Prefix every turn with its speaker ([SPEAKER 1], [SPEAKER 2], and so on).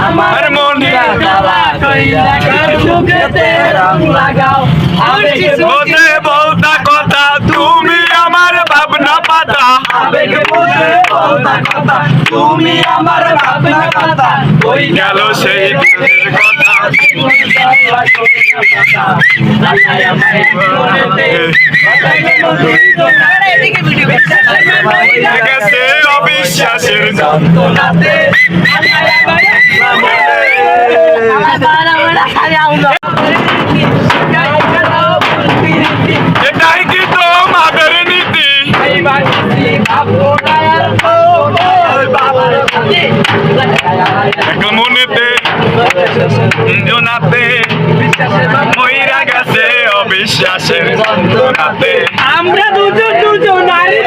[SPEAKER 1] আমার মনে বলতে বলতা কথা তুমি আমার ভাবনা পাতা
[SPEAKER 2] তুমি আমার ভাবনা কথা ওই
[SPEAKER 1] গেল সেই দিনের কথা গেছে অবিশ্বাসের
[SPEAKER 2] যন্ত্রণাতে
[SPEAKER 1] এটাই কি তোমাদের নীতি মনেতে জোনাতে মইরা গেছে অবিশ্বাসের যন্ত্রণাতে
[SPEAKER 2] আমরা দুজন নারী